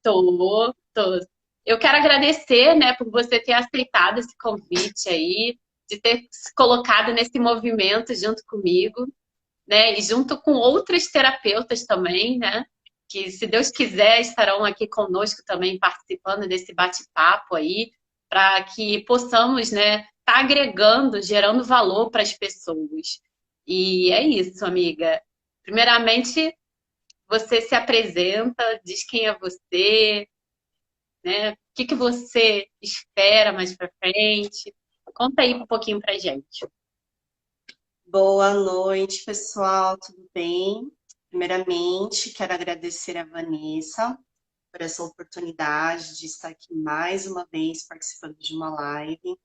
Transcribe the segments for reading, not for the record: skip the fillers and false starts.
Tô. Eu quero agradecer, né, por você ter aceitado esse convite aí, de ter se colocado nesse movimento junto comigo, né, e junto com outras terapeutas também, né, que, se Deus quiser, estarão aqui conosco também participando desse bate-papo aí, para que possamos, né, estar agregando, gerando valor para as pessoas. E é isso, amiga. Primeiramente, você se apresenta, diz quem é você, né? O que que você espera mais para frente? Conta aí um pouquinho pra gente. Boa noite, pessoal, tudo bem? Primeiramente, quero agradecer a Vanessa por essa oportunidade de estar aqui mais uma vez participando de uma live.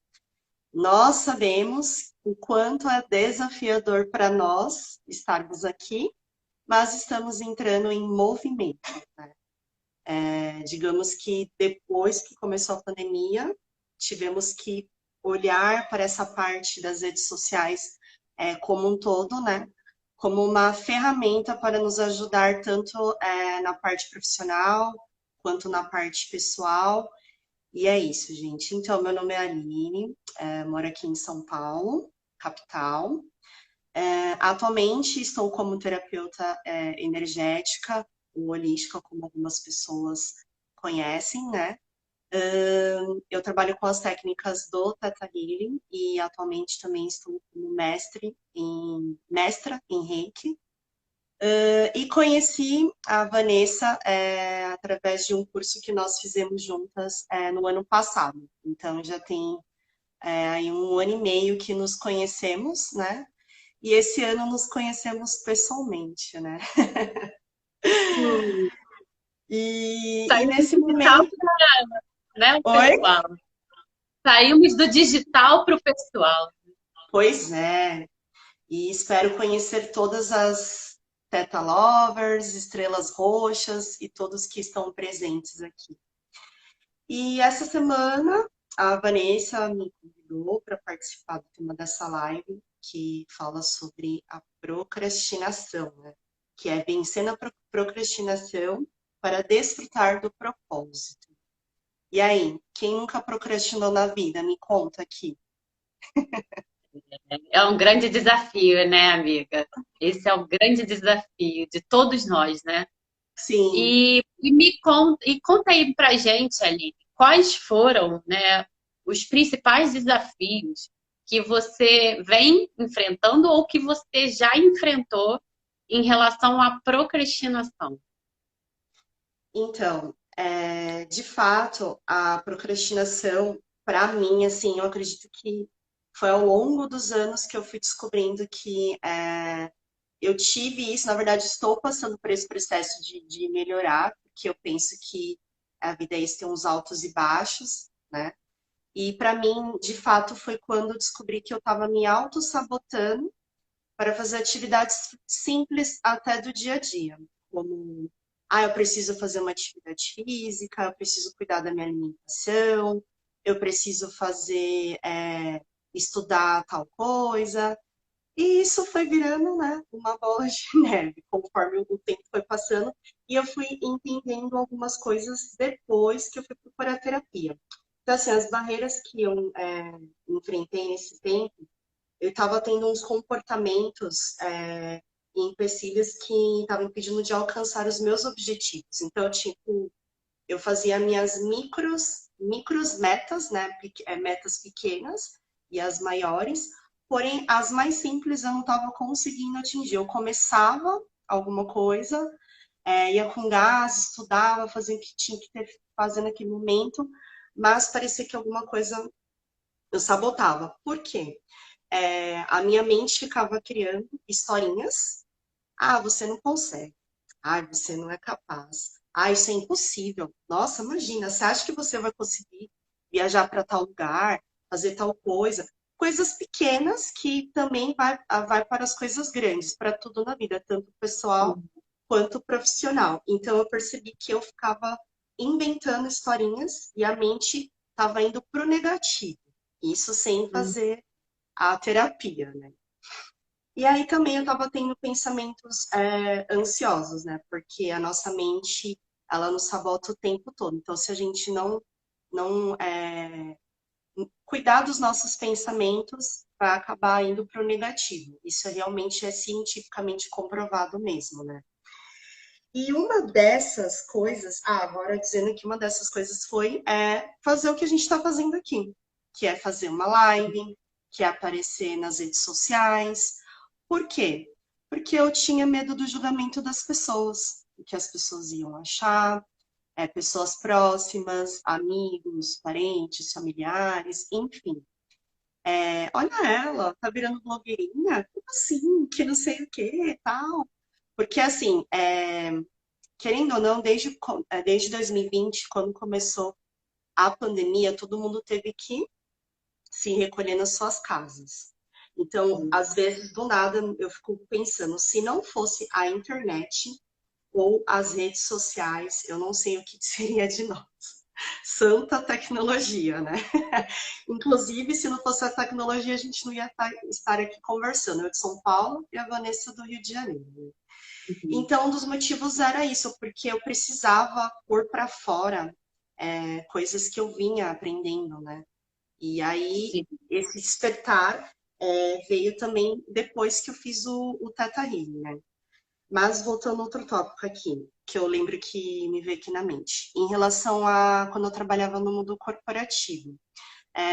Nós sabemos o quanto é desafiador para nós estarmos aqui, mas estamos entrando em movimento, né? Digamos que depois que começou a pandemia, tivemos que olhar para essa parte das redes sociais como um todo, né? Como uma ferramenta para nos ajudar tanto na parte profissional quanto na parte pessoal. E é isso, gente. Então, meu nome é Aline, moro aqui em São Paulo, capital. Atualmente estou como terapeuta energética, ou holística, como algumas pessoas conhecem, né? Eu trabalho com as técnicas do Theta Healing e atualmente também estou como mestra em Reiki. E conheci a Vanessa através de um curso que nós fizemos juntas no ano passado. Então já tem aí um ano e meio que nos conhecemos, né? E esse ano nos conhecemos pessoalmente, né? Hum, E Saímos nesse do digital momento. para, né, o Oi? pessoal. Saímos do digital para o pessoal. Pois é. E espero conhecer todas as Teta Lovers, Estrelas Roxas e todos que estão presentes aqui. E essa semana a Vanessa me convidou para participar do tema dessa live que fala sobre a procrastinação, né? Que é vencendo a procrastinação para desfrutar do propósito. E aí, quem nunca procrastinou na vida? Me conta aqui. É um grande desafio, né, amiga? Esse é o grande desafio de todos nós, né? Sim, E conta aí pra gente, Aline, quais foram, né, os principais desafios que você vem enfrentando ou que você já enfrentou em relação à procrastinação? então, de fato, a procrastinação, para mim, assim, eu acredito que foi ao longo dos anos que eu fui descobrindo que eu tive isso, na verdade, estou passando por esse processo de melhorar, porque eu penso que a vida é isso, tem uns altos e baixos, né? E para mim, de fato, foi quando eu descobri que eu estava me auto-sabotando para fazer atividades simples até do dia a dia, como eu preciso fazer uma atividade física, eu preciso cuidar da minha alimentação, eu preciso fazer, estudar tal coisa. E isso foi virando, né, uma bola de neve, conforme o tempo foi passando, e eu fui entendendo algumas coisas depois que eu fui procurar terapia. Então, assim, as barreiras que eu enfrentei nesse tempo, eu estava tendo uns comportamentos e empecilhos que estavam impedindo de alcançar os meus objetivos. Então, tipo, eu fazia minhas micros metas, né, metas pequenas e as maiores, porém as mais simples eu não estava conseguindo atingir. Eu começava alguma coisa, ia com gás, estudava, fazia o que tinha que ter fazer naquele momento, mas parecia que alguma coisa eu sabotava. Por quê? A minha mente ficava criando historinhas. Você não consegue. Você não é capaz. Isso é impossível. Nossa, imagina, você acha que você vai conseguir viajar para tal lugar, fazer tal coisa? Coisas pequenas que também vai para as coisas grandes, para tudo na vida, tanto pessoal quanto profissional. Então eu percebi que eu ficava inventando historinhas e a mente estava indo para o negativo. Isso sem fazer a terapia, né? E aí também eu estava tendo pensamentos ansiosos, né? Porque a nossa mente ela nos sabota o tempo todo. Então, se a gente não cuidar dos nossos pensamentos, vai acabar indo para o negativo. Isso realmente é cientificamente comprovado mesmo, né? E uma dessas coisas, agora dizendo que uma dessas coisas foi fazer o que a gente está fazendo aqui, que é fazer uma live, que é aparecer nas redes sociais. Por quê? Porque eu tinha medo do julgamento das pessoas, o que as pessoas iam achar, pessoas próximas, amigos, parentes, familiares, enfim. Olha ela, tá virando blogueirinha? Como assim? Que não sei o que, tal. Porque assim, querendo ou não, desde 2020, quando começou a pandemia, todo mundo teve que se recolher nas suas casas. Então, às vezes, do nada, eu fico pensando, se não fosse a internet ou as redes sociais, eu não sei o que seria de nós. Santa tecnologia, né? Inclusive, se não fosse a tecnologia, a gente não ia estar aqui conversando. Eu de São Paulo e a Vanessa do Rio de Janeiro. Uhum. Então, um dos motivos era isso, porque eu precisava pôr para fora coisas que eu vinha aprendendo, né? E aí, Sim. esse despertar veio também depois que eu fiz o Theta Healing, né? Mas voltando a outro tópico aqui, que eu lembro que me veio aqui na mente. Em relação a quando eu trabalhava no mundo corporativo,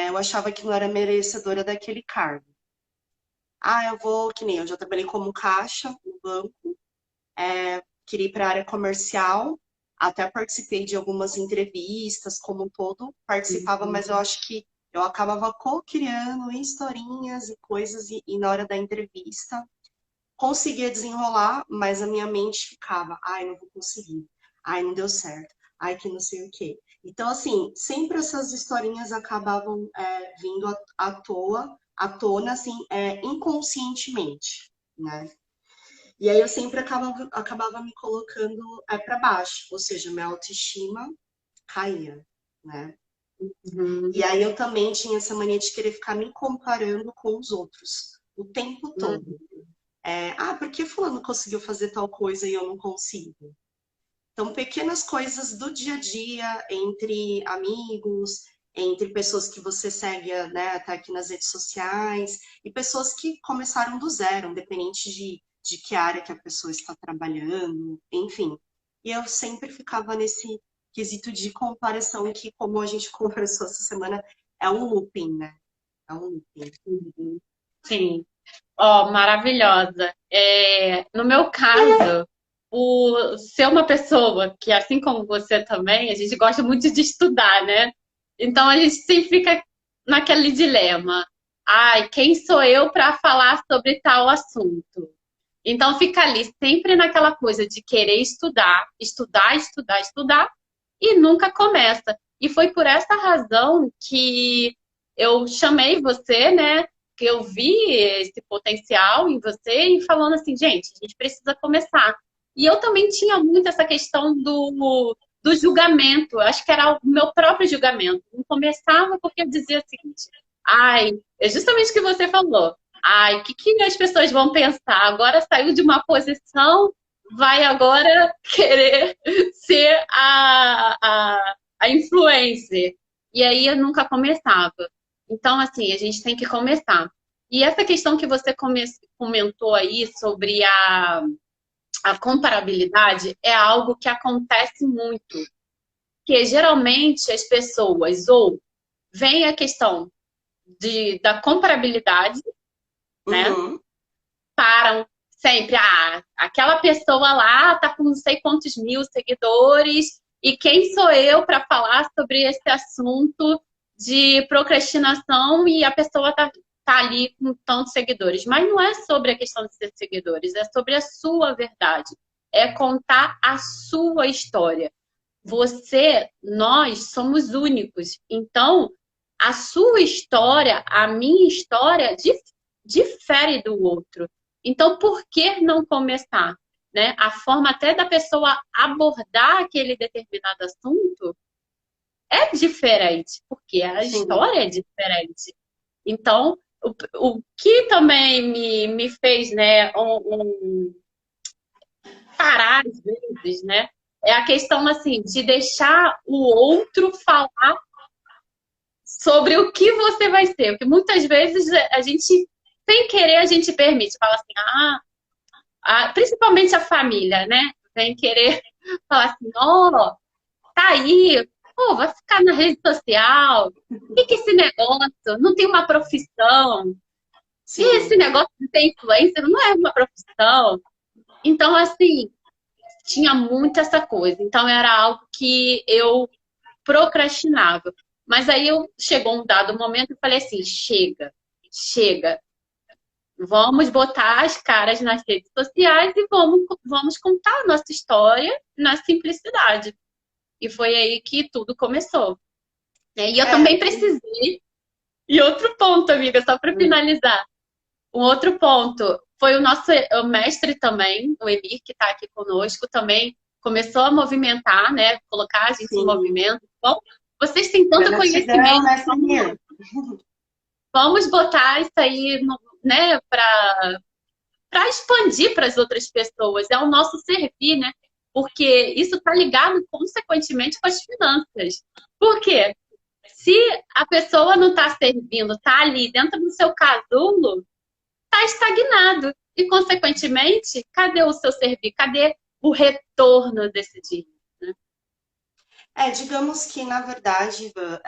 eu achava que não era merecedora daquele cargo. Eu vou, que nem eu já trabalhei como caixa no banco, queria ir para a área comercial, até participei de algumas entrevistas, como um todo, participava, mas eu acho que eu acabava co-criando historinhas e coisas, e na hora da entrevista conseguia desenrolar, mas a minha mente ficava, não vou conseguir, não deu certo, que não sei o quê. Então, assim, sempre essas historinhas acabavam vindo à tona, assim, inconscientemente, né? E aí eu sempre acabava me colocando para baixo, ou seja, minha autoestima caía, né? E Uhum. aí eu também tinha essa mania de querer ficar me comparando com os outros o tempo todo. Uhum. Por que fulano conseguiu fazer tal coisa e eu não consigo? Então, pequenas coisas do dia a dia, entre amigos, entre pessoas que você segue, né, até aqui nas redes sociais, e pessoas que começaram do zero, independente de que área que a pessoa está trabalhando, enfim. E eu sempre ficava nesse quesito de comparação que, como a gente conversou essa semana, é um looping, né? É um looping. Uhum. Sim. Ó, maravilhosa. No meu caso, por ser uma pessoa que, assim como você também, a gente gosta muito de estudar, né? Então a gente sempre fica naquele dilema. Ai, quem sou eu para falar sobre tal assunto? Então fica ali sempre naquela coisa de querer estudar, estudar, estudar, estudar e nunca começa. E foi por essa razão que eu chamei você, né? Que eu vi esse potencial em você e falando assim, gente, a gente precisa começar. E eu também tinha muito essa questão do julgamento. Acho que era o meu próprio julgamento. Não começava porque eu dizia o seguinte, é justamente o que você falou. O que as pessoas vão pensar? Agora saiu de uma posição, vai agora querer ser a influencer. E aí eu nunca começava. Então, assim, a gente tem que começar. E essa questão que você comentou aí sobre a comparabilidade é algo que acontece muito. Que geralmente as pessoas ou veem a questão da comparabilidade, né? Uhum. Param sempre, aquela pessoa lá tá com não sei quantos mil seguidores, e quem sou eu para falar sobre esse assunto de procrastinação e a pessoa tá ali com tantos seguidores. Mas não é sobre a questão de ser seguidores, é sobre a sua verdade. É contar a sua história. Nós somos únicos. Então, a sua história, a minha história, difere do outro. Então, por que não começar? Né? A forma até da pessoa abordar aquele determinado assunto é diferente, porque a Sim. história é diferente. Então, o que também me fez, né, parar às vezes, né, É a questão, assim, de deixar o outro falar sobre o que você vai ser. Porque muitas vezes a gente, sem querer, a gente permite. Fala assim, principalmente a família, né? Vem querer falar assim, ó, tá aí, pô, vai ficar na rede social. O que é esse negócio? Não tem uma profissão. E esse Sim. negócio de ser influencer não é uma profissão. Então, assim, tinha muito essa coisa. Então, era algo que eu procrastinava. Mas aí chegou um dado momento e eu falei assim: chega, chega. Vamos botar as caras nas redes sociais e vamos contar a nossa história na simplicidade. E foi aí que tudo começou. E eu É, também precisei. E outro ponto, amiga, só para finalizar. Um outro ponto foi o mestre também, o Emir, que está aqui conosco, também começou a movimentar, né? Colocar a gente em sim. movimento. Bom, vocês têm tanto Gratidão, conhecimento, né, Samir? vamos botar isso aí, né, para expandir para as outras pessoas. É o nosso servir, né? Porque isso está ligado, consequentemente, com as finanças. Por quê? Se a pessoa não está servindo, está ali dentro do seu casulo, está estagnado. E, consequentemente, cadê o seu servir? Cadê o retorno desse dinheiro? Né? Digamos que, na verdade, Ivan,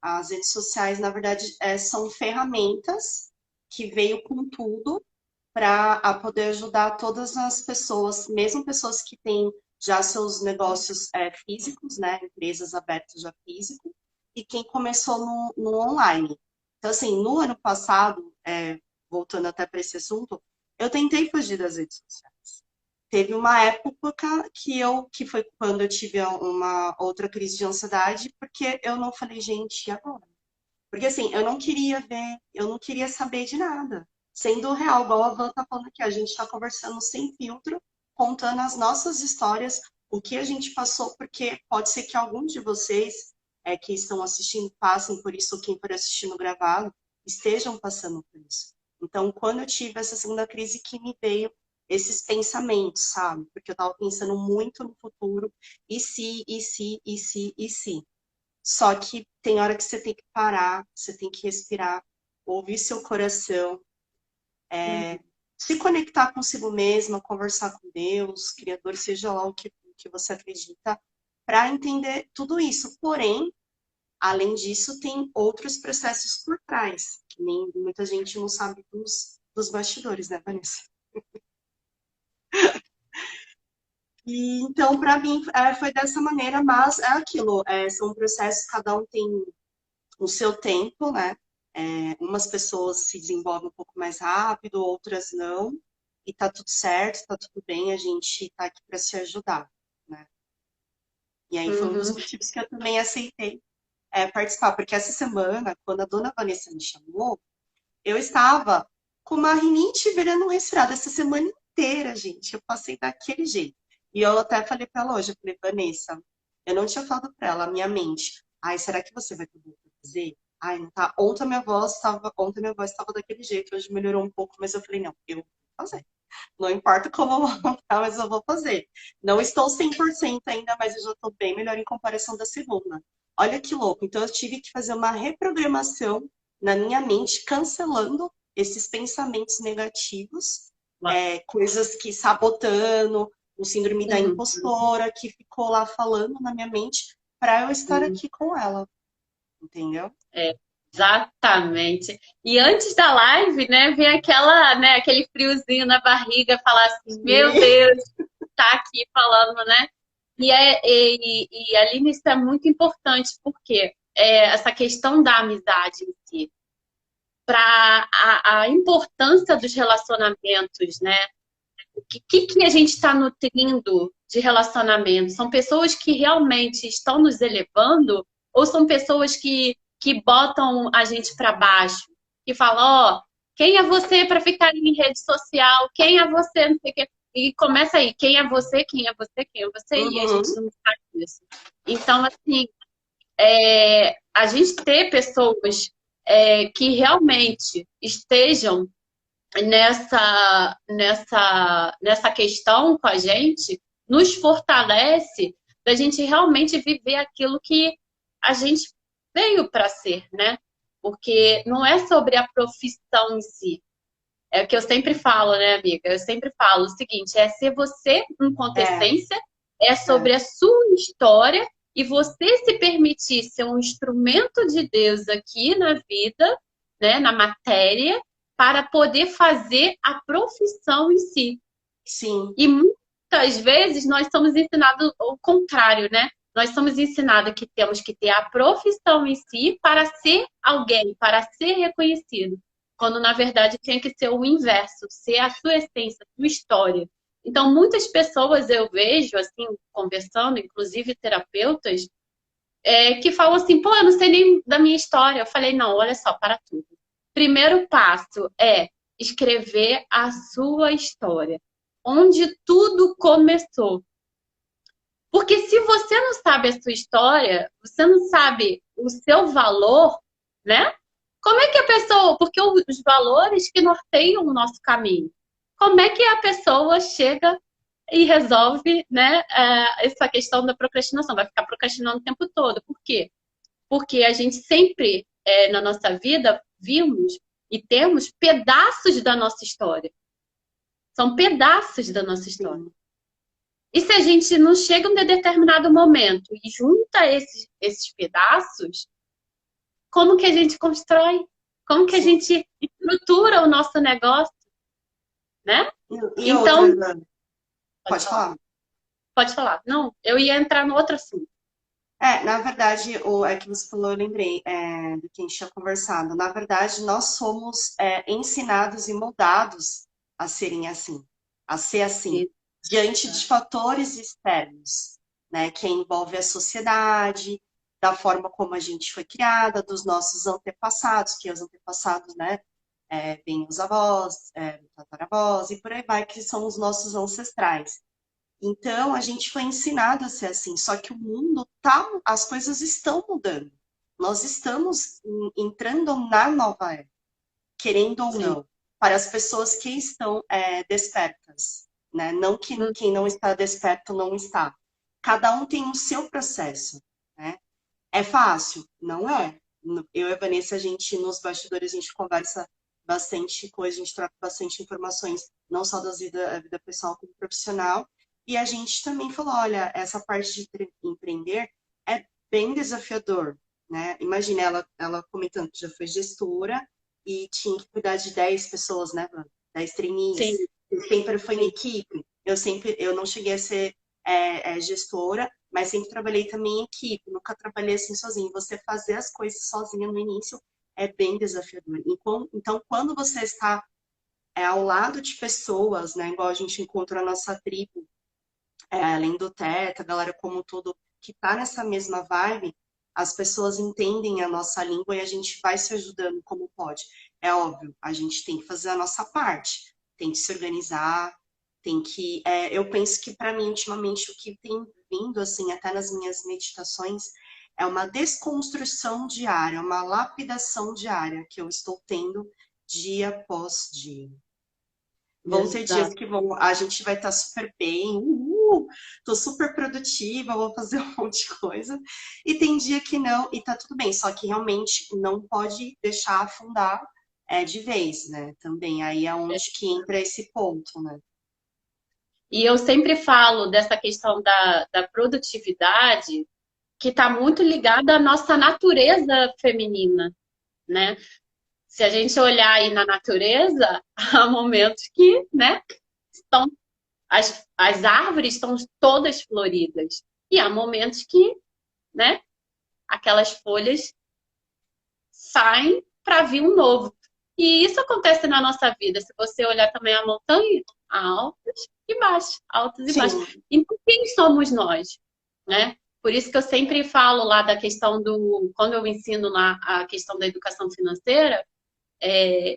as redes sociais, na verdade, são ferramentas que veio com tudo para poder ajudar todas as pessoas, mesmo pessoas que têm já seus negócios físicos, né, empresas abertas já físico, e quem começou no online. Então, assim, no ano passado, voltando até para esse assunto, eu tentei fugir das redes sociais. Teve uma época que foi quando eu tive uma outra crise de ansiedade, porque eu não falei, gente, e agora? Porque assim, eu não queria ver, eu não queria saber de nada. Sendo real, igual a Van tá falando aqui, a gente tá conversando sem filtro, contando as nossas histórias, o que a gente passou, porque pode ser que alguns de vocês que estão assistindo passem por isso, ou quem for assistindo gravado, estejam passando por isso. Então, quando eu tive essa segunda crise que me veio esses pensamentos, sabe? Porque eu tava pensando muito no futuro, e se, e se, e se, e se. Só que tem hora que você tem que parar, você tem que respirar, ouvir seu coração, se conectar consigo mesma, conversar com Deus, Criador, seja lá que você acredita, para entender tudo isso. Porém, além disso, tem outros processos por trás, que nem muita gente não sabe dos bastidores, né, Vanessa? E, então, para mim, foi dessa maneira, mas é aquilo, são processos, cada um tem o seu tempo, né? Umas pessoas se desenvolvem um pouco mais rápido, outras não, e tá tudo certo, tá tudo bem, a gente tá aqui para se ajudar, né? E aí foi um dos Uhum. motivos que eu também aceitei participar, porque essa semana, quando a dona Vanessa me chamou, eu estava com uma rinite virando um resfriado essa semana inteira, gente. Eu passei daquele jeito. E eu até falei para ela hoje, eu falei, Vanessa, eu não tinha falado para ela, a minha mente. Ai, será que você vai poder fazer? Ai, não tá. Ontem minha voz estava daquele jeito, hoje melhorou um pouco, mas eu falei, não, eu vou fazer. Não importa como eu vou estar, mas eu vou fazer. Não estou 100% ainda, mas eu já estou bem melhor em comparação da segunda. Olha que louco. Então, eu tive que fazer uma reprogramação na minha mente, cancelando esses pensamentos negativos, coisas que sabotando, o síndrome da Uhum. impostora, que ficou lá falando na minha mente, para eu estar Uhum. aqui com ela, entendeu? É, exatamente. E antes da live, né, vem aquele friozinho na barriga, falar assim, meu Sim. Deus, tá aqui falando, né? E Aline, isso é muito importante, porque essa questão da amizade em si, para a importância dos relacionamentos, né? O que a gente está nutrindo de relacionamento? São pessoas que realmente estão nos elevando ou são pessoas que botam a gente para baixo? Que falam, ó, quem é você para ficar em rede social? Quem é você? Não sei o quê. E começa aí, quem é você? Quem é você? Quem é você? E a gente Uhum. não sabe disso. Então, assim, a gente ter pessoas que realmente estejam nessa questão com a gente nos fortalece da gente realmente viver aquilo que a gente veio para ser, né? Porque não é sobre a profissão em si. É o que eu sempre falo, né, amiga? Eu sempre falo o seguinte: é ser você enquanto É, essência, é é, sobre a sua história e você se permitir ser um instrumento de Deus aqui na vida, né, na matéria, para poder fazer a profissão em si. sim, E muitas vezes nós somos ensinados o contrário, né? Nós somos ensinados que temos que ter a profissão em si para ser alguém, para ser reconhecido. Quando na verdade tinha que ser o inverso, ser a sua essência, a sua história. Então, muitas pessoas eu vejo, assim, conversando, inclusive terapeutas, que falam assim, pô, eu não sei nem da minha história. Eu falei, não, olha só, para tudo. Primeiro passo é escrever a sua história, onde tudo começou. Porque se você não sabe a sua história, você não sabe o seu valor, né? Como é que a pessoa, porque os valores que norteiam o nosso caminho, como é que a pessoa chega e resolve, né, essa questão da procrastinação? Vai ficar procrastinando o tempo todo. Por quê? Porque a gente sempre, na nossa vida, vimos e temos pedaços da nossa história. São pedaços da nossa história. sim, E se a gente não chega em um determinado momento e junta esses pedaços, como que a gente constrói? Como que a sim. gente estrutura o nosso negócio, né? E outra, Então, Ana, pode pode falar. falar? Pode falar. Não, eu ia entrar no outro assunto. Na verdade, é que você falou, eu lembrei do que a gente tinha conversado. Na verdade, nós somos ensinados e moldados a serem assim, a ser assim, diante de fatores externos, né, que envolve a sociedade, da forma como a gente foi criada, dos nossos antepassados, que os antepassados, né, vêm os avós, tataravós, e por aí vai, que são os nossos ancestrais. Então, a gente foi ensinado a ser assim, só que o mundo tá, as coisas estão mudando. Nós estamos entrando na nova era, querendo ou Sim. não, para as pessoas que estão despertas, né? Não que Hum, quem não está desperto não está. Cada um tem o seu processo, né? É fácil? Não é. Eu e a Vanessa, a gente, nos bastidores, a gente conversa bastante coisa, a gente troca bastante informações, não só da vida pessoal como profissional. E a gente também falou, olha, essa parte de empreender é bem desafiador, né? Imagina ela comentando que já foi gestora e tinha que cuidar de 10 pessoas, né, Van? 10 sim, trainees. Sempre foi em sim. equipe. Eu não cheguei a ser gestora, mas sempre trabalhei também em equipe, nunca trabalhei assim sozinho. Você fazer as coisas sozinha no início é bem desafiador. Então, quando você está ao lado de pessoas, né, igual a gente encontra a nossa tribo, além do Teta, a galera como um todo, que tá nessa mesma vibe, as pessoas entendem a nossa língua e a gente vai se ajudando como pode. É óbvio, a gente tem que fazer a nossa parte, tem que se organizar, tem que. Eu penso que para mim, ultimamente, o que tem vindo, assim, até nas minhas meditações, é uma desconstrução diária, uma lapidação diária que eu estou tendo dia após dia. Vão ter dias Exato. que a gente vai estar super bem, tô super produtiva, vou fazer um monte de coisa. E tem dia que não, e tá tudo bem, só que realmente não pode deixar afundar de vez, né? Também aí é onde que entra esse ponto, né? E eu sempre falo dessa questão da produtividade, que está muito ligada à nossa natureza feminina, né? Se a gente olhar aí na natureza, há momentos que, né, estão, as árvores estão todas floridas. E há momentos que, né, aquelas folhas saem para vir um novo. E isso acontece na nossa vida. Se você olhar também a montanha, há altos e baixos, altos e baixos. Sim, Então, quem somos nós, né? Por isso que eu sempre falo lá da questão do... Quando eu ensino lá a questão da educação financeira,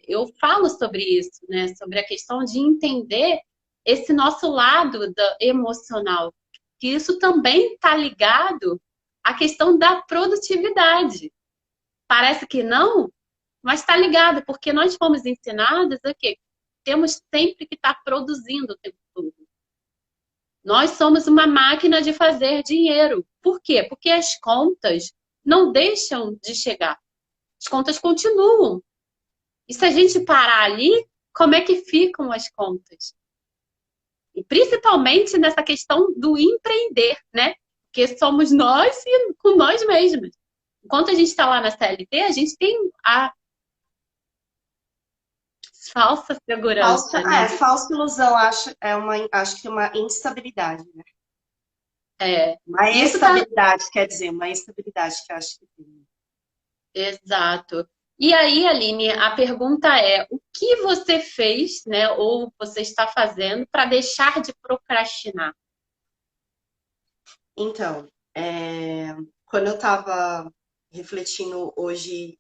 eu falo sobre isso, né? Sobre a questão de entender esse nosso lado emocional. Que isso também está ligado à questão da produtividade. Parece que não, mas está ligado, porque nós fomos ensinados a quê? Temos sempre que estar produzindo o tempo todo. Nós somos uma máquina de fazer dinheiro. Por quê? Porque as contas não deixam de chegar. As contas continuam. E se a gente parar ali, como é que ficam as contas? E principalmente nessa questão do empreender, né? Porque somos nós e com nós mesmos. Enquanto a gente está lá na CLT, a gente tem a falsa Falsa, segurança, né? falsa ilusão, acho que tem uma instabilidade, né? É, Uma isso tá estabilidade, quer dizer, uma estabilidade que eu acho que tem. exato. E aí, Aline, a pergunta é: o que você fez, né, ou você está fazendo para deixar de procrastinar? Então, quando eu estava refletindo hoje,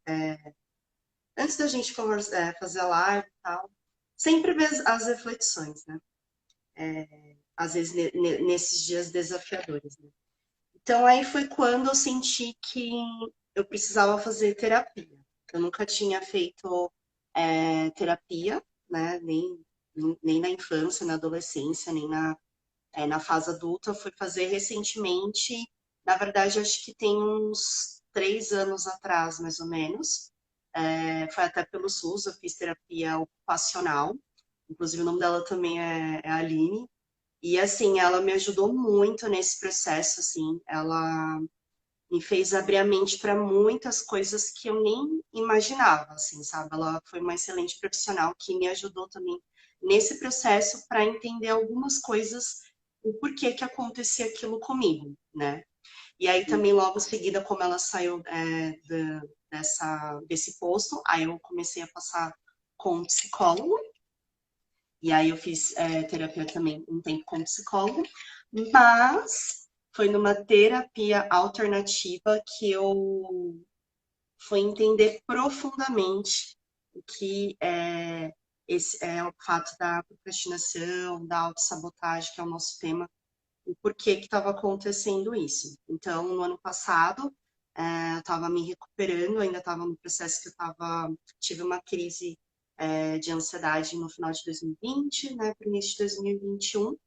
antes da gente fazer a live e tal, sempre vê as reflexões, né? Às vezes nesses dias desafiadores, né? Então aí foi quando eu senti que eu precisava fazer terapia. Eu nunca tinha feito terapia, né? Nem na infância, na adolescência, nem na fase adulta. Eu fui fazer recentemente, na verdade, acho que tem uns 3 anos atrás, mais ou menos. Foi até pelo SUS, eu fiz terapia ocupacional. Inclusive, o nome dela também é Aline. E, assim, ela me ajudou muito nesse processo, assim. Ela me fez abrir a mente para muitas coisas que eu nem imaginava, assim, sabe? Ela foi uma excelente profissional que me ajudou também nesse processo para entender algumas coisas, o porquê que acontecia aquilo comigo, né? E aí também logo em seguida, como ela saiu desse posto, aí eu comecei a passar com um psicólogo. E aí eu fiz terapia também um tempo com psicólogo, mas foi numa terapia alternativa que eu fui entender profundamente o que esse é o fato da procrastinação, da autossabotagem, que é o nosso tema, o porquê que estava acontecendo isso. Então, no ano passado, eu estava me recuperando, ainda estava no processo que tive uma crise de ansiedade no final de 2020, né, para o início de 2021.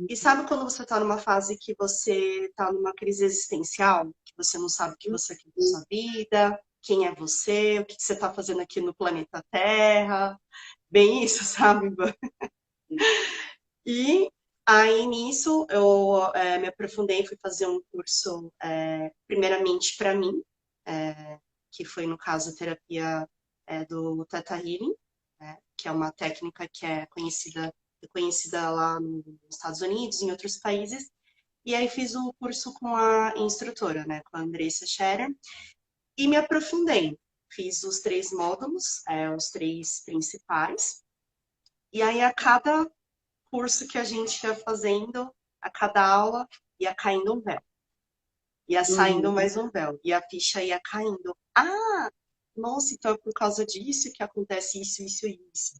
E sabe quando você está numa fase que você está numa crise existencial, que você não sabe o que você quer da sua vida, quem é você, o que você está fazendo aqui no planeta Terra, bem isso, sabe? E aí nisso eu me aprofundei, fui fazer um curso primeiramente para mim, que foi no caso a terapia do Theta Healing, né, que é uma técnica que é conhecida lá nos Estados Unidos, em outros países. E aí fiz o curso com a instrutora, né, com a Andressa Scherer, e me aprofundei. Fiz os 3 módulos, os 3 principais. E aí a cada curso que a gente ia fazendo, a cada aula ia caindo um véu. Ia saindo Uhum. mais um véu. E a ficha ia caindo. Ah, nossa, então é por causa disso que acontece isso, isso e isso.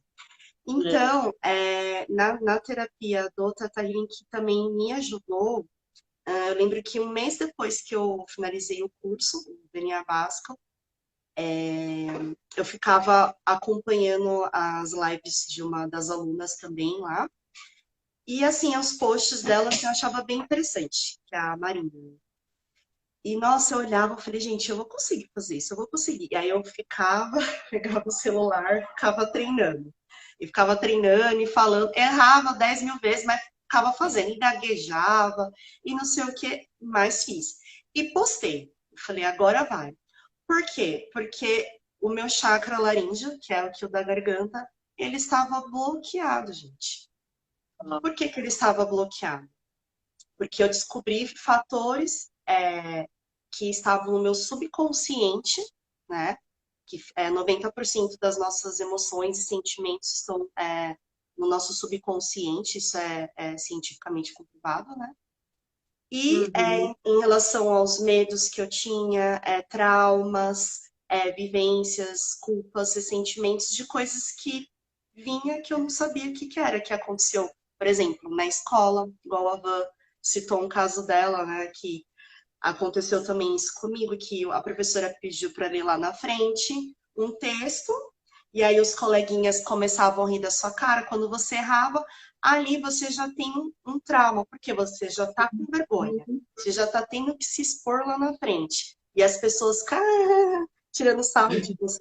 É. Então, na terapia do Tata Healing, que também me ajudou, eu lembro que um mês depois que eu finalizei o curso, o DNA Básico, eu ficava acompanhando as lives de uma das alunas também lá. E, assim, os posts dela que eu achava bem interessante, que é a Marina. E, nossa, eu olhava e falei, gente, eu vou conseguir fazer isso, eu vou conseguir. E aí eu ficava, pegava o celular, ficava treinando. E ficava treinando e falando, errava 10 mil vezes, mas ficava fazendo, e gaguejava, e não sei o que mais fiz. E postei. Falei, agora vai. Por quê? Porque o meu chakra laríngeo, que é o que o da garganta, ele estava bloqueado, gente. Por que que ele estava bloqueado? Porque eu descobri fatores que estavam no meu subconsciente, né? Que 90% das nossas emoções e sentimentos estão no nosso subconsciente, isso é cientificamente comprovado, né? E Uhum. em relação aos medos que eu tinha, traumas, vivências, culpas, ressentimentos de coisas que vinha que eu não sabia o que que era, que aconteceu, por exemplo, na escola, igual a Van citou um caso dela, né, que aconteceu também isso comigo, que a professora pediu para ler lá na frente um texto e aí os coleguinhas começavam a rir da sua cara. Quando você errava, ali você já tem um trauma, porque você já tá com vergonha. Você já tá tendo que se expor lá na frente. E as pessoas, cara, tirando sarro de você,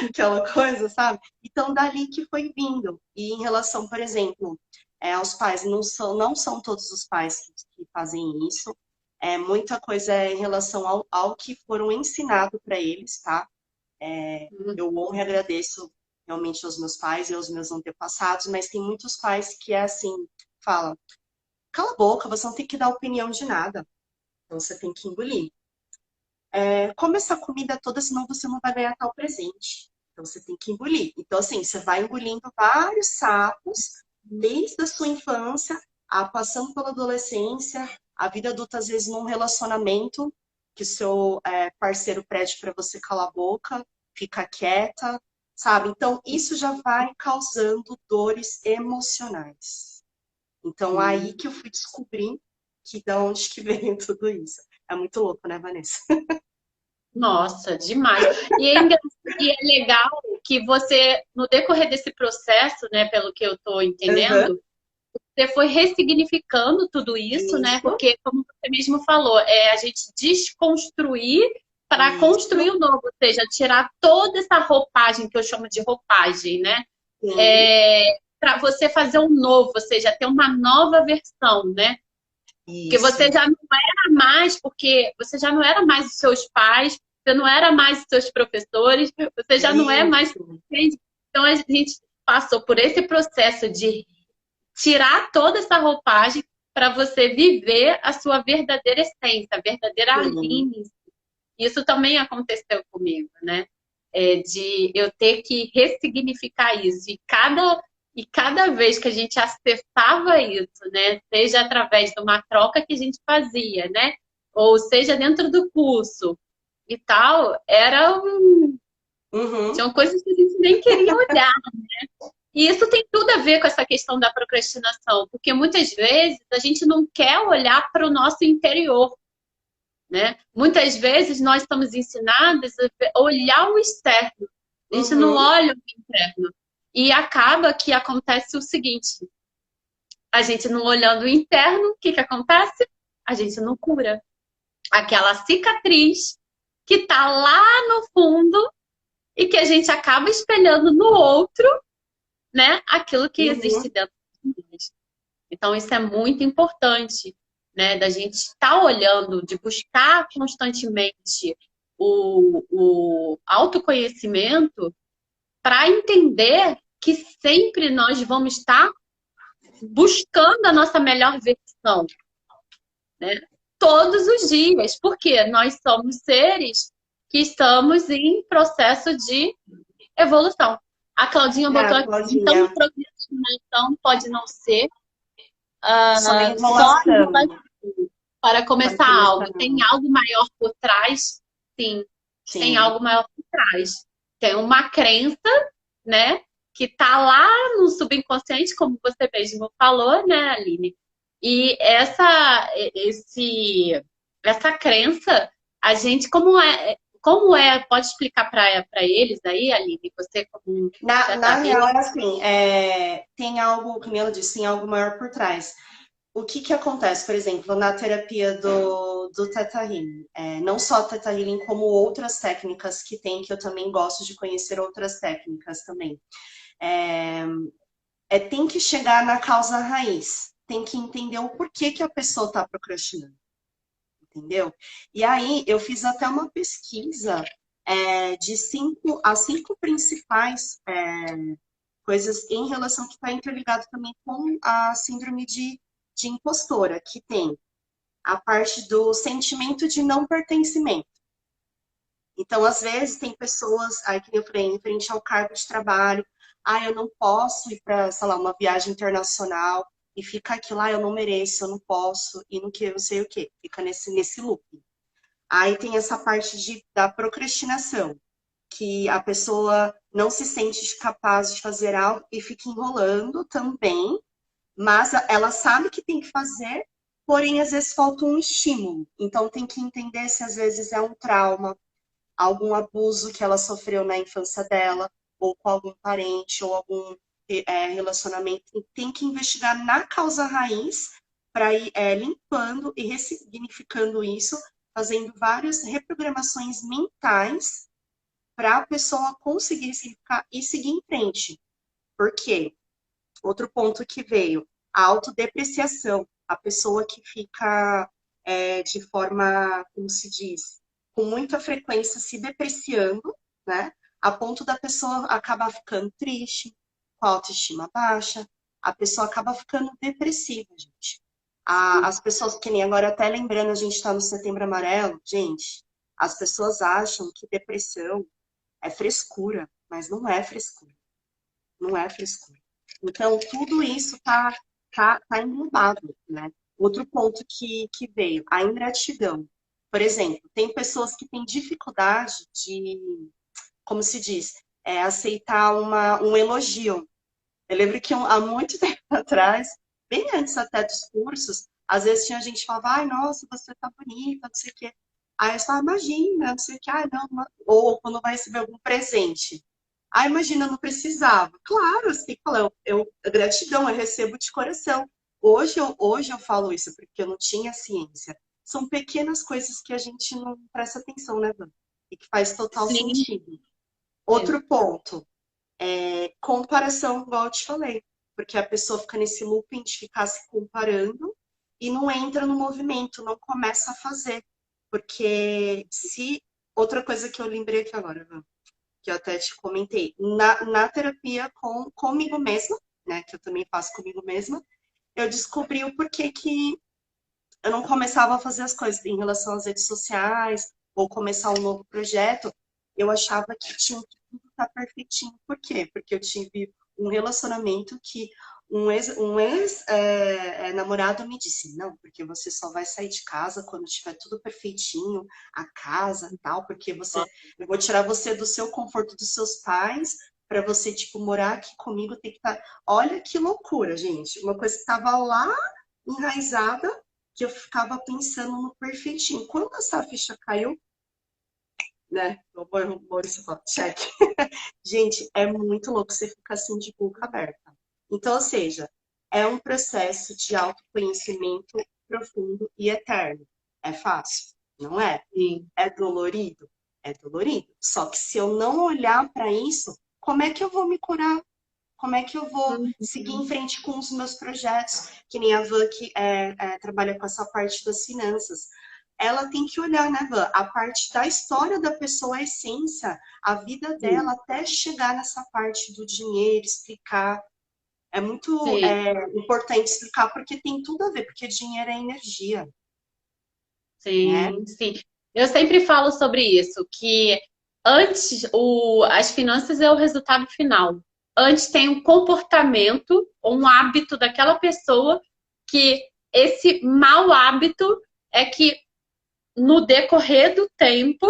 aquela coisa, sabe? Então, dali que foi vindo. E em relação, por exemplo, aos pais, não são todos os pais que fazem isso. Muita coisa é em relação ao que foram ensinado para eles, tá? Eu honro e agradeço realmente aos meus pais e aos meus antepassados, mas tem muitos pais que é assim, fala, cala a boca, você não tem que dar opinião de nada. Então você tem que engolir. Come essa comida toda, senão você não vai ganhar tal presente. Então você tem que engolir. Então, assim, você vai engolindo vários sapos, desde a sua infância, passando pela adolescência, a vida adulta, às vezes, num relacionamento, que o seu parceiro pede para você calar a boca, ficar quieta, sabe? Então, isso já vai causando dores emocionais. Então, aí que eu fui descobrir que da onde que veio tudo isso. É muito louco, né, Vanessa? Nossa, demais. E é legal que você, no decorrer desse processo, né, pelo que eu estou Uhum. entendendo, você foi ressignificando tudo isso, né? Isso, Porque, como você mesmo falou, é a gente desconstruir para construir isso, o novo, ou seja, tirar toda essa roupagem que eu chamo de roupagem, né? sim, Para você fazer um novo, ou seja, ter uma nova versão, né? Porque você isso. já não era mais, porque você já não era mais os seus pais, você não era mais os seus professores, você já não é mais. Isso. Então a gente passou por esse processo de tirar toda essa roupagem para você viver a sua verdadeira essência, a verdadeira Sim. Aline. Isso também aconteceu comigo, né? De eu ter que ressignificar isso. E cada vez que a gente acessava isso, né? Seja através de uma troca que a gente fazia, né? Ou seja dentro do curso e tal, Uhum. tinham coisas que a gente nem queria olhar. E isso tem tudo a ver com essa questão da procrastinação, porque muitas vezes a gente não quer olhar para o nosso interior, né? Muitas vezes nós estamos ensinados a olhar o externo, a gente não Uhum. olha o interno. E acaba que acontece o seguinte: a gente não olhando o interno, o que que acontece? A gente não cura. Aquela cicatriz que está lá no fundo e que a gente acaba espelhando no outro, né? Aquilo que existe Uhum. dentro de nós. Então, isso é muito importante, né? Da gente estar olhando, de buscar constantemente o autoconhecimento para entender que sempre nós vamos estar buscando a nossa melhor versão, né? Todos os dias, porque nós somos seres que estamos em processo de evolução. A Claudinha botou aqui, então, Claudinha, procrastinação pode não ser só só enrolação para para começar começar. algo. Tem algo maior por trás? Sim, tem Sim. algo maior por trás. Tem uma crença, né, que tá lá no subconsciente, como você mesmo falou, né, Aline? E essa crença, a gente, pode explicar para eles aí, Aline? Você como um Na real, terapeuta? é assim, tem algo, como ela disse, tem algo maior por trás. O que que acontece, por exemplo, na terapia do Theta Healing? Não só Theta Healing, como outras técnicas que tem, que eu também gosto de conhecer outras técnicas também. É, tem que chegar na causa raiz, tem que entender o porquê que a pessoa está procrastinando, entendeu? E aí eu fiz até uma pesquisa de as cinco principais coisas em relação que está interligado também com a síndrome de impostora, que tem a parte do sentimento de não pertencimento. Então, às vezes, tem pessoas, aí que eu falei, em frente ao cargo de trabalho, eu não posso ir para, sei lá, uma viagem internacional e fica aquilo, eu não mereço, eu não posso, e não que, não sei o quê. Fica nesse loop. Aí tem essa parte da procrastinação, que a pessoa não se sente capaz de fazer algo e fica enrolando também, mas ela sabe que tem que fazer, porém às vezes falta um estímulo. Então tem que entender se às vezes é um trauma, algum abuso que ela sofreu na infância dela, ou com algum parente, ou algum relacionamento. E tem que investigar na causa raiz para ir limpando e ressignificando isso, fazendo várias reprogramações mentais para a pessoa conseguir ressignificar e seguir em frente. Por quê? Outro ponto que veio, a autodepreciação. A pessoa que fica de forma, como se diz, com muita frequência se depreciando, né? A ponto da pessoa acabar ficando triste, com a autoestima baixa, a pessoa acaba ficando depressiva, gente. As pessoas, que nem agora, até lembrando, a gente está no Setembro Amarelo, gente, as pessoas acham que depressão é frescura, mas não é frescura. Não é frescura. Então, tudo isso tá englobado, né? Outro ponto que veio, a ingratidão. Por exemplo, tem pessoas que têm dificuldade de, como se diz, aceitar um elogio. Eu lembro que há muito tempo atrás, bem antes até dos cursos, às vezes tinha gente que falava, ai, nossa, você tá bonita, não sei o quê. Aí eu falava, imagina, não sei o quê, ai, não, ou quando vai receber algum presente. Ah, imagina, eu não precisava. Claro, você tem que falar, gratidão, eu recebo de coração. Hoje eu falo isso porque eu não tinha ciência. São pequenas coisas que a gente não presta atenção, né, Van? E que faz total Sim. sentido. Outro ponto, comparação, igual eu te falei. Porque a pessoa fica nesse looping de ficar se comparando e não entra no movimento, não começa a fazer. Porque se... Outra coisa que eu lembrei aqui agora, Van, que eu até te comentei, na terapia comigo mesma, né, que eu também faço comigo mesma, eu descobri o porquê que eu não começava a fazer as coisas em relação às redes sociais, ou começar um novo projeto, eu achava que tinha que tudo estar perfeitinho. Por quê? Porque eu tive um relacionamento que um ex namorado me disse, não, porque você só vai sair de casa quando tiver tudo perfeitinho, a casa e tal, porque eu vou tirar você do seu conforto dos seus pais, para você, tipo, morar aqui comigo, tem que estar... Olha que loucura, gente. Uma coisa que estava lá enraizada, que eu ficava pensando no perfeitinho. Quando essa ficha caiu, né? O Maurício fala, check. Gente, é muito louco, você fica assim de boca aberta. Então, ou seja, é um processo de autoconhecimento profundo e eterno. É fácil? Não é. Sim. É dolorido? É dolorido. Só que se eu não olhar para isso, como é que eu vou me curar? Como é que eu vou seguir em frente com os meus projetos? Que nem a Van, que trabalha com essa parte das finanças. Ela tem que olhar, né, Van? A parte da história da pessoa, a essência, a vida dela, até chegar nessa parte do dinheiro, explicar. É muito Sim. importante explicar, porque tem tudo a ver, porque dinheiro é energia, né? Sim, sim. Eu sempre falo sobre isso, que antes as finanças é o resultado final. Antes tem um comportamento, um hábito daquela pessoa que esse mau hábito é que no decorrer do tempo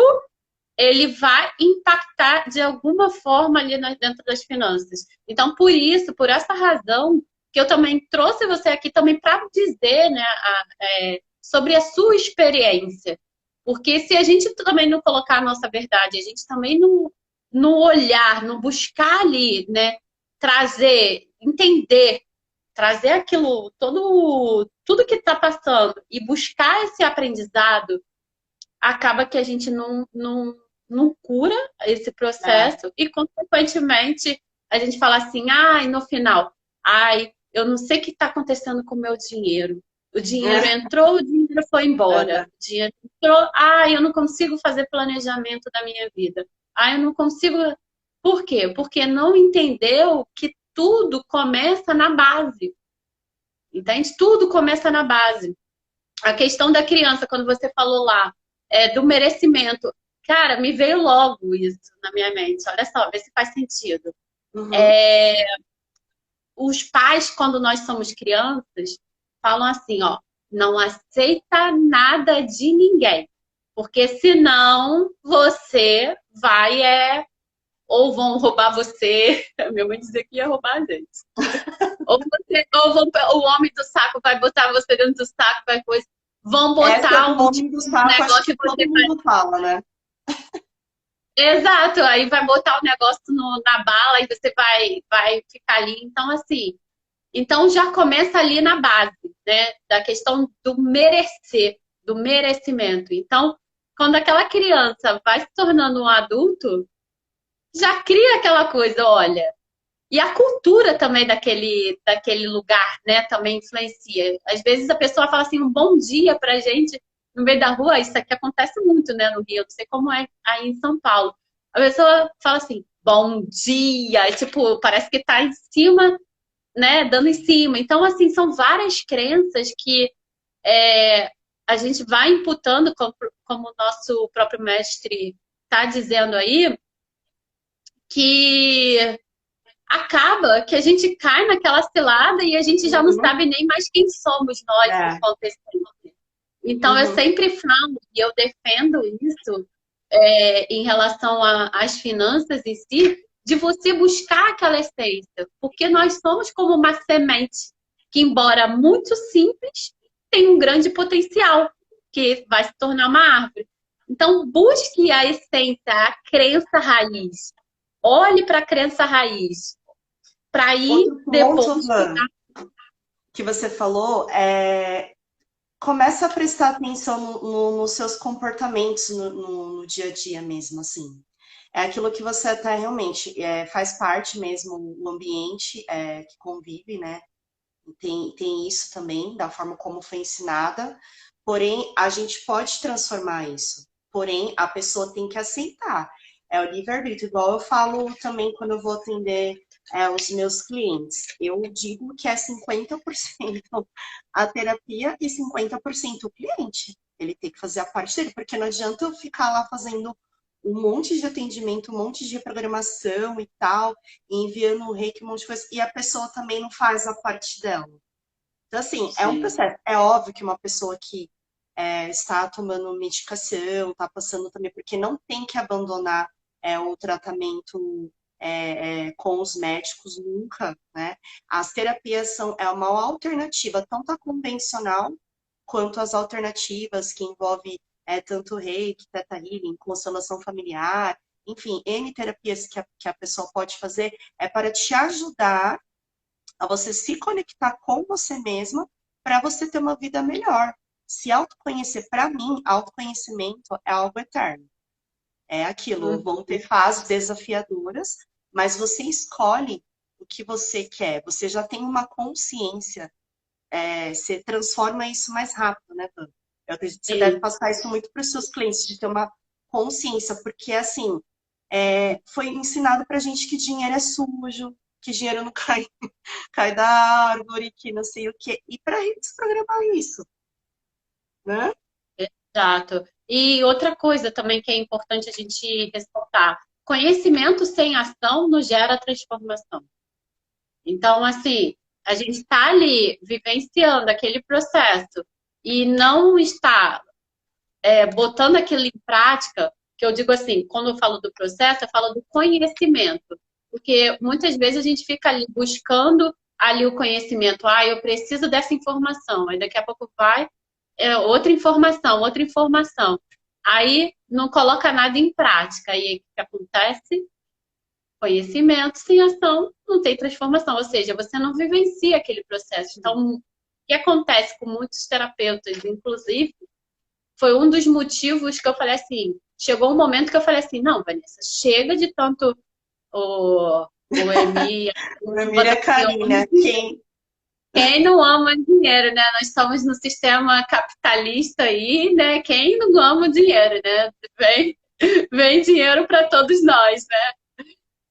ele vai impactar de alguma forma ali dentro das finanças. Então, por isso, por essa razão, que eu também trouxe você aqui também para dizer, né, sobre a sua experiência. Porque se a gente também não colocar a nossa verdade, a gente também não olhar, não buscar ali, né, trazer, entender, trazer aquilo, tudo que está passando e buscar esse aprendizado, acaba que a gente não cura esse É, processo e, consequentemente, a gente fala assim, ai, no final, ai, eu não sei o que está acontecendo com o meu dinheiro. O dinheiro entrou, o dinheiro foi embora. O dinheiro entrou, ai, eu não consigo fazer planejamento da minha vida. Ai, eu não consigo... Por quê? Porque não entendeu que tudo começa na base. Entende? Tudo começa na base. A questão da criança, quando você falou lá, do merecimento. Cara, me veio logo isso na minha mente. Olha só, vê se faz sentido. uhum, Os pais, quando nós somos crianças, falam assim, ó, não aceita nada de ninguém. Porque senão você vai ou vão roubar você. Minha mãe dizia que ia roubar a gente. O homem do saco vai botar você dentro do saco, vai coisa. Vão essa botar do um homem tipo do de saco, acho negócio que que você todo vai. mundo fala, né? Exato, aí vai botar o negócio na bala e você vai ficar ali. Então, assim, então já começa ali na base, né? Da questão do merecer, do merecimento. Então, quando aquela criança vai se tornando um adulto, já cria aquela coisa, olha. E a cultura também daquele lugar, né, também influencia. Às vezes a pessoa fala assim, um bom dia pra gente no meio da rua, isso aqui acontece muito, né, no Rio, eu não sei como é aí em São Paulo. A pessoa fala assim, bom dia, e, tipo, parece que tá em cima, né, dando em cima. Então, assim, são várias crenças que é, a gente vai imputando, como o nosso próprio mestre está dizendo aí, que acaba que a gente cai naquela cilada e a gente já não Uhum. sabe nem mais quem somos nós por É. conta desse tempo. Então, eu Uhum. sempre falo, e eu defendo isso em relação às finanças em si, de você buscar aquela essência, porque nós somos como uma semente que, embora muito simples, tem um grande potencial, que vai se tornar uma árvore. Então, busque a essência, a crença raiz. Olhe para a crença raiz, para aí Outro depois ponto, Van, que você falou começa a prestar atenção nos seus comportamentos no dia a dia mesmo, assim. É aquilo que você até realmente faz parte mesmo, o ambiente que convive, né? Tem isso também, da forma como foi ensinada. Porém, a gente pode transformar isso. Porém, a pessoa tem que aceitar. É o livre-arbítrio. Igual eu falo também quando eu vou atender os meus clientes. Eu digo que é 50% a terapia e 50% o cliente. Ele tem que fazer a parte dele, porque não adianta eu ficar lá fazendo um monte de atendimento, um monte de programação e tal, e enviando o reiki, um monte de coisa, e a pessoa também não faz a parte dela. Então, assim, é um Sim, processo. É óbvio que uma pessoa que está tomando medicação, está passando também, porque não tem que abandonar o tratamento com os médicos nunca, né? As terapias é uma alternativa, tanto a convencional quanto as alternativas que envolve tanto reiki, teta healing, constelação familiar, enfim, N terapias que a pessoa pode fazer para te ajudar a você se conectar com você mesma para você ter uma vida melhor. Se autoconhecer, para mim, autoconhecimento é algo eterno. É aquilo, vão ter uhum, fases desafiadoras, mas você escolhe o que você quer. Você já tem uma consciência, você transforma isso mais rápido, né, Pan? Eu acredito que você deve sim, passar isso muito para os seus clientes, de ter uma consciência, porque assim, foi ensinado pra gente que dinheiro é sujo, que dinheiro não cai da árvore, que não sei o quê. E para desprogramar isso, né? exato. E outra coisa também que é importante a gente ressaltar: conhecimento sem ação não gera transformação. Então, assim, a gente está ali vivenciando aquele processo e não está botando aquilo em prática, que eu digo assim, quando eu falo do processo, eu falo do conhecimento. Porque muitas vezes a gente fica ali buscando ali o conhecimento. Ah, eu preciso dessa informação. Aí daqui a pouco vai outra informação, outra informação. Aí não coloca nada em prática. Aí o que acontece? Conhecimento sem ação não tem transformação. Ou seja, você não vivencia aquele processo. Então, o que acontece com muitos terapeutas, inclusive, foi um dos motivos que eu falei assim, chegou um momento que eu falei assim, não, Vanessa, chega de tanto o Emi Ramira botando assim, Karina, quem não ama dinheiro, né? Nós estamos no sistema capitalista aí, né? Quem não ama o dinheiro, né? Vem dinheiro para todos nós, né?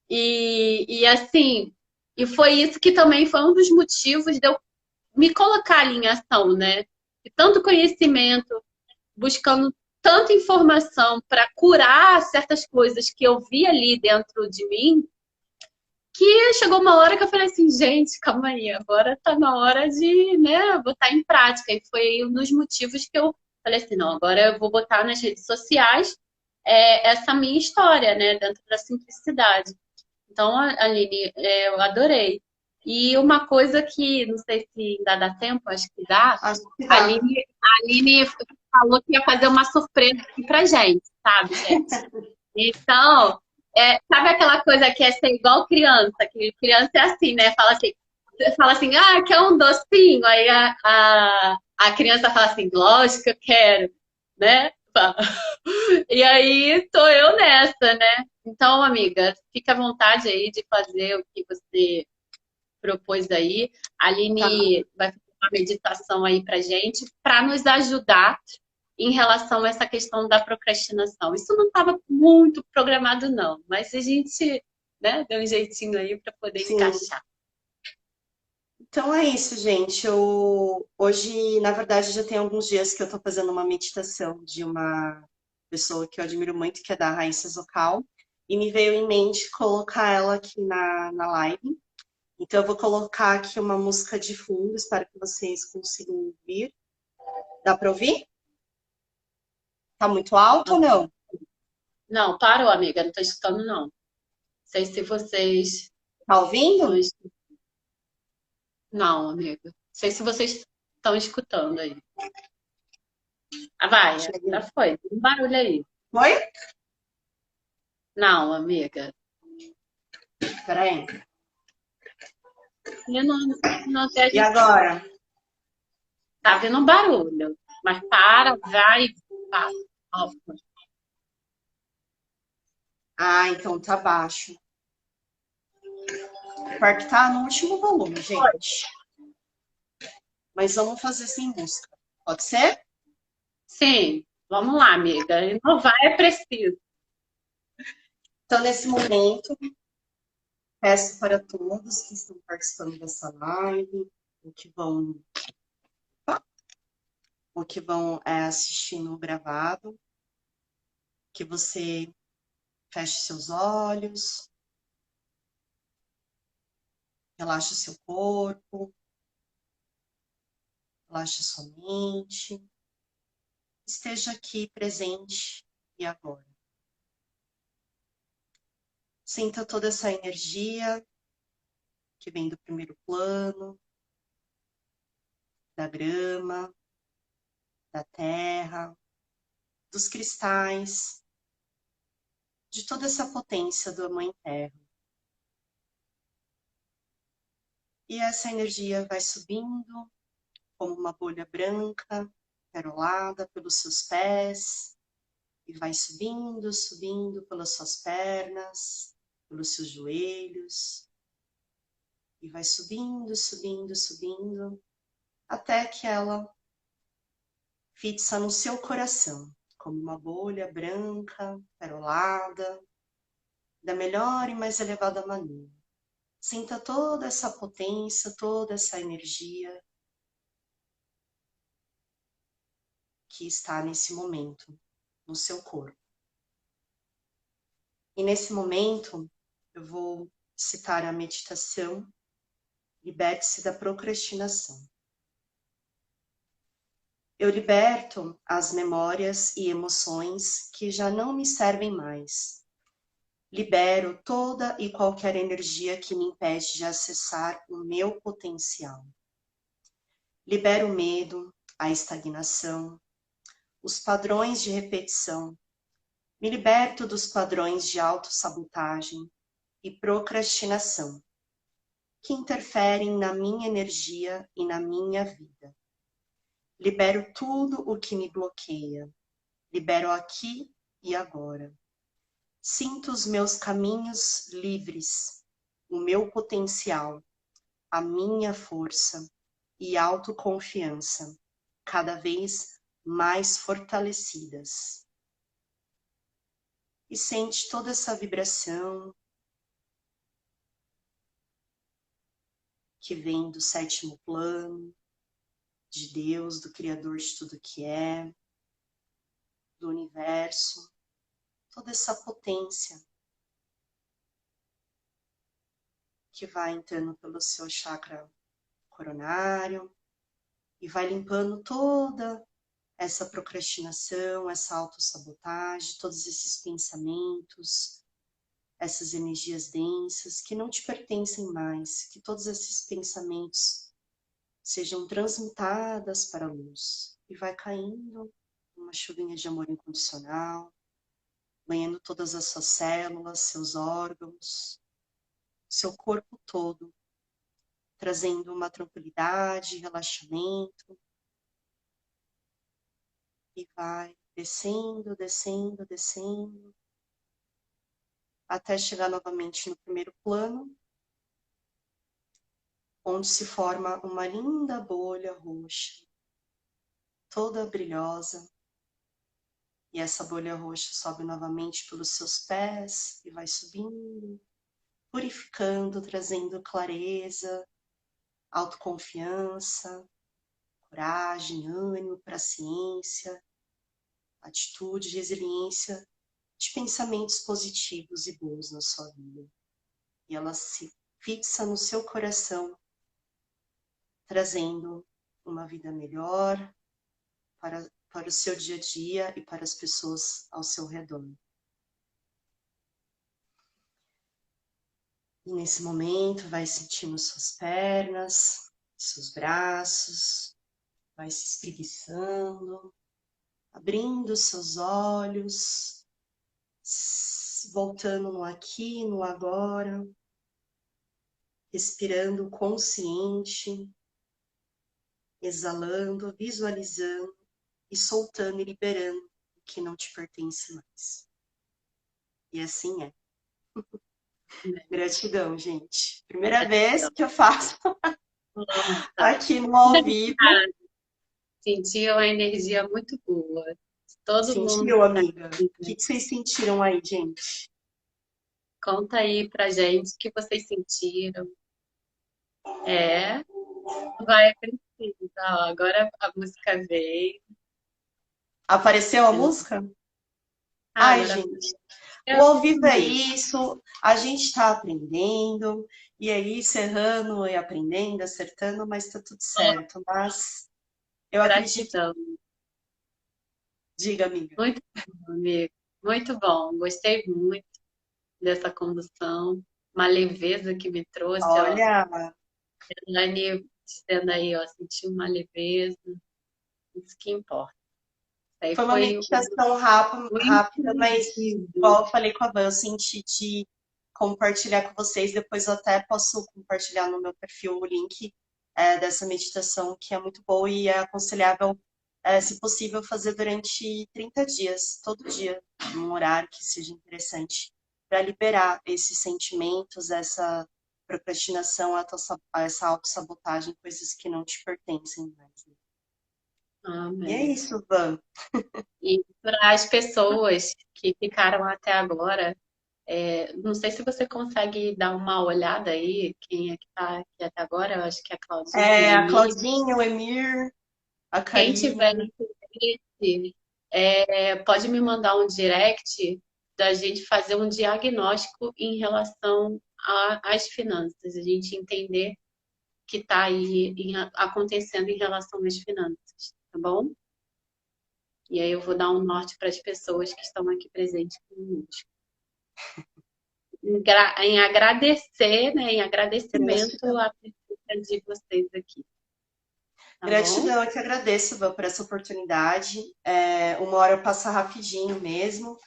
E assim, e foi isso que também foi um dos motivos de eu me colocar ali em ação, né? E tanto conhecimento, buscando tanta informação para curar certas coisas que eu vi ali dentro de mim, que chegou uma hora que eu falei assim, gente, calma aí, agora tá na hora de, né, botar em prática. E foi um dos motivos que eu falei assim, não, agora eu vou botar nas redes sociais essa minha história, né, dentro da simplicidade. Então, Aline, eu adorei. E uma coisa que, não sei se ainda dá tempo, acho que dá, acho que a dá. Aline, a Aline falou que ia fazer uma surpresa aqui pra gente, sabe, gente? Então, sabe aquela coisa que é ser igual criança? Que criança é assim, né? Fala assim, ah, quer um docinho? Aí a criança fala assim, lógico que eu quero, né? E aí tô eu nessa, né? Então, amiga, fica à vontade aí de fazer o que você propôs aí. A Tá. Aline vai fazer uma meditação aí pra gente, para nos ajudar em relação a essa questão da procrastinação. Isso não estava muito programado, não, mas a gente, né, deu um jeitinho aí para poder Sim. encaixar. Então é isso, gente. Hoje, na verdade, já tem alguns dias que eu estou fazendo uma meditação de uma pessoa que eu admiro muito, que é da Raíssa Zocal, e me veio em mente colocar ela aqui na live. Então eu vou colocar aqui uma música de fundo, espero que vocês consigam ouvir. Dá para ouvir? Tá muito alto ou não? Não, parou, amiga, não estou escutando, não. Não sei se vocês Tá estão. ouvindo? Não, amiga. Não sei se vocês estão escutando aí. Ah, vai, Deixa eu já ver. foi. Tem um barulho aí. Oi? Não, amiga. Peraí. Eu não sei, E agora? tá vendo um barulho. Mas para, vai, passa. Ó, Ah, então tá baixo. Pior que tá no último volume, gente. Mas vamos fazer sem música. Pode ser? sim, vamos lá, amiga. Inovar é preciso. Então, nesse momento, peço para todos que estão participando dessa live, ou que vão, assistir no gravado, que você feche seus olhos, relaxe o seu corpo, relaxe a sua mente, esteja aqui presente e agora. Sinta toda essa energia que vem do primeiro plano, da grama, da terra, dos cristais, de toda essa potência da Mãe Terra. E essa energia vai subindo como uma bolha branca, perolada pelos seus pés, e vai subindo, subindo pelas suas pernas, pelos seus joelhos, e vai subindo, subindo, subindo, até que ela fixa no seu coração, como uma bolha branca, perolada, da melhor e mais elevada maneira. Sinta toda essa potência, toda essa energia que está nesse momento no seu corpo. E nesse momento, eu vou citar a meditação Liberte-se da procrastinação. Eu liberto as memórias e emoções que já não me servem mais. Libero toda e qualquer energia que me impede de acessar o meu potencial. Libero o medo, a estagnação, os padrões de repetição. Me liberto dos padrões de autossabotagem e procrastinação que interferem na minha energia e na minha vida. Libero tudo o que me bloqueia. Libero aqui e agora. Sinto os meus caminhos livres, o meu potencial, a minha força e autoconfiança cada vez mais fortalecidas. E sente toda essa vibração que vem do sétimo plano, de Deus, do Criador de tudo que é, do universo, toda essa potência que vai entrando pelo seu chakra coronário e vai limpando toda essa procrastinação, essa autossabotagem, todos esses pensamentos, essas energias densas que não te pertencem mais, que todos esses pensamentos sejam transmutadas para a luz e vai caindo uma chuvinha de amor incondicional, banhando todas as suas células, seus órgãos, seu corpo todo, trazendo uma tranquilidade, relaxamento, e vai descendo, descendo, descendo, até chegar novamente no primeiro plano, onde se forma uma linda bolha roxa, toda brilhosa, e essa bolha roxa sobe novamente pelos seus pés e vai subindo, purificando, trazendo clareza, autoconfiança, coragem, ânimo para a ciência, atitude, resiliência de pensamentos positivos e bons na sua vida. E ela se fixa no seu coração, trazendo uma vida melhor para o seu dia a dia e para as pessoas ao seu redor. E nesse momento vai sentindo suas pernas, seus braços, vai se espreguiçando, abrindo seus olhos, voltando no aqui, no agora, respirando consciente, exalando, visualizando e soltando e liberando o que não te pertence mais. E assim é. Gratidão, gente. Primeira vez que eu faço aqui no ao vivo. Senti uma energia muito boa. Todo mundo. Sentiu, amiga? O que vocês sentiram aí, gente? Conta aí pra gente o que vocês sentiram. Vai, precisa. Ó, agora a música veio. Apareceu a música? Ai, Agora gente, o ao vivo é isso, a gente está aprendendo, e aí, errando e aprendendo, acertando, mas tá tudo certo. Mas eu acredito. gratidão. Diga, amiga. Muito bom, amigo. Muito bom. Gostei muito dessa condução. Uma leveza que me trouxe, ó. Olha, Dani dizendo aí, ó, senti uma leveza. Isso que importa. Aí foi uma foi meditação rápida, mas igual eu falei com a Van, eu senti de compartilhar com vocês. Depois eu até posso compartilhar no meu perfil o link dessa meditação, que é muito boa e é aconselhável, se possível, fazer durante 30 dias, todo dia, num horário que seja interessante, para liberar esses sentimentos, essa procrastinação, essa autossabotagem, coisas que não te pertencem mais. Né? E é isso, Van. E para as pessoas que ficaram até agora, não sei se você consegue dar uma olhada aí, quem é que está aqui até agora, eu acho que é a Claudinha, A Claudinha, o Emir, a quem tiver Karina. interesse, pode me mandar um direct da gente fazer um diagnóstico em relação às finanças, a gente entender o que está aí acontecendo em relação às finanças, tá bom? E aí eu vou dar um norte para as pessoas que estão aqui presentes conosco. Em agradecer, né, em agradecimento à presença de vocês aqui. Tá Gratidão, eu que agradeço, Van, por essa oportunidade. Uma hora passa rapidinho mesmo.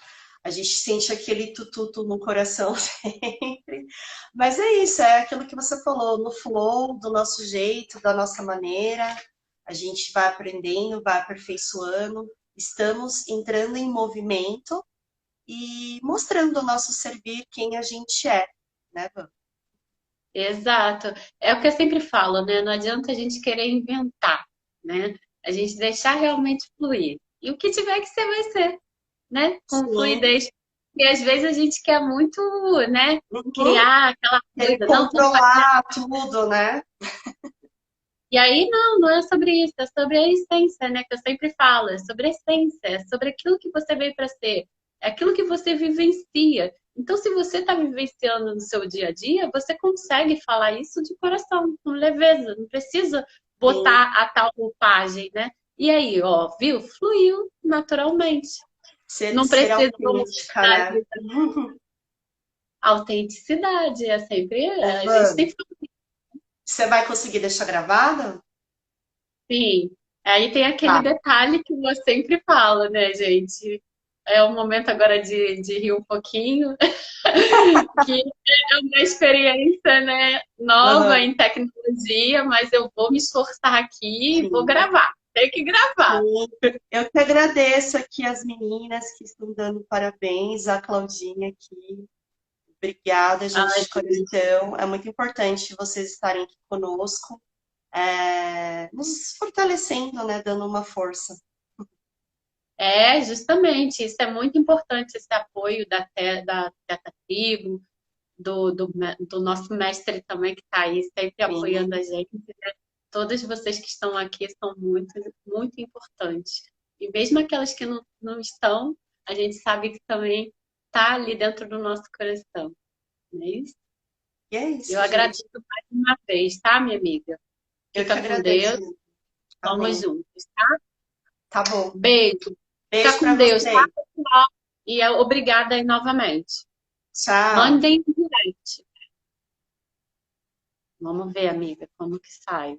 A gente sente aquele tututo no coração sempre. Mas é isso, é aquilo que você falou, no flow, do nosso jeito, da nossa maneira. A gente vai aprendendo, vai aperfeiçoando. Estamos entrando em movimento e mostrando o nosso servir, quem a gente é, né, Van? Exato. É o que eu sempre falo, né? Não adianta a gente querer inventar, né? A gente deixar realmente fluir. E o que tiver que ser, vai ser, né? Com Sim. fluidez. E às vezes a gente quer muito, né? Uhum. Criar aquela Querer coisa. Não, controlar tudo, né? E aí, não é sobre isso, é sobre a essência, né? Que eu sempre falo, é sobre a essência, é sobre aquilo que você veio para ser, é aquilo que você vivencia. Então, se você está vivenciando no seu dia a dia, você consegue falar isso de coração, com leveza, não precisa botar Sim. a tal roupagem, né? E aí, ó, viu? Fluiu naturalmente. Não Ser precisa autêntica, né? autenticidade, é sempre, Ô, a gente Van, sempre você vai conseguir deixar gravado? sim. Aí tem aquele Tá. detalhe que eu sempre falo, né, gente? é o momento agora de rir um pouquinho, que é uma experiência, né, nova Aham, em tecnologia, mas eu vou me esforçar aqui e vou sim, gravar. Tem que gravar. sim. Eu que agradeço aqui as meninas que estão dando parabéns, a Claudinha aqui. Obrigada, gente, Ai, de coração. É muito importante vocês estarem aqui conosco, nos fortalecendo, né, dando uma força. é, justamente, isso é muito importante, esse apoio da Teta Tribo, do nosso mestre também, que está aí sempre apoiando Sim, a gente. Todas vocês que estão aqui são muito, muito importantes. E mesmo aquelas que não estão, a gente sabe que também está ali dentro do nosso coração. Não é isso? e é Eu isso, gente. agradeço mais uma vez, tá, minha amiga? Eu que Fica com Deus, agradeço. vamos Amém. juntos, tá? Tá bom. Beijo. Fica Beijo com para Deus, tá, você. pessoal? E obrigada aí novamente. Tchau. Mandem direct. Vamos ver, amiga, como que sai.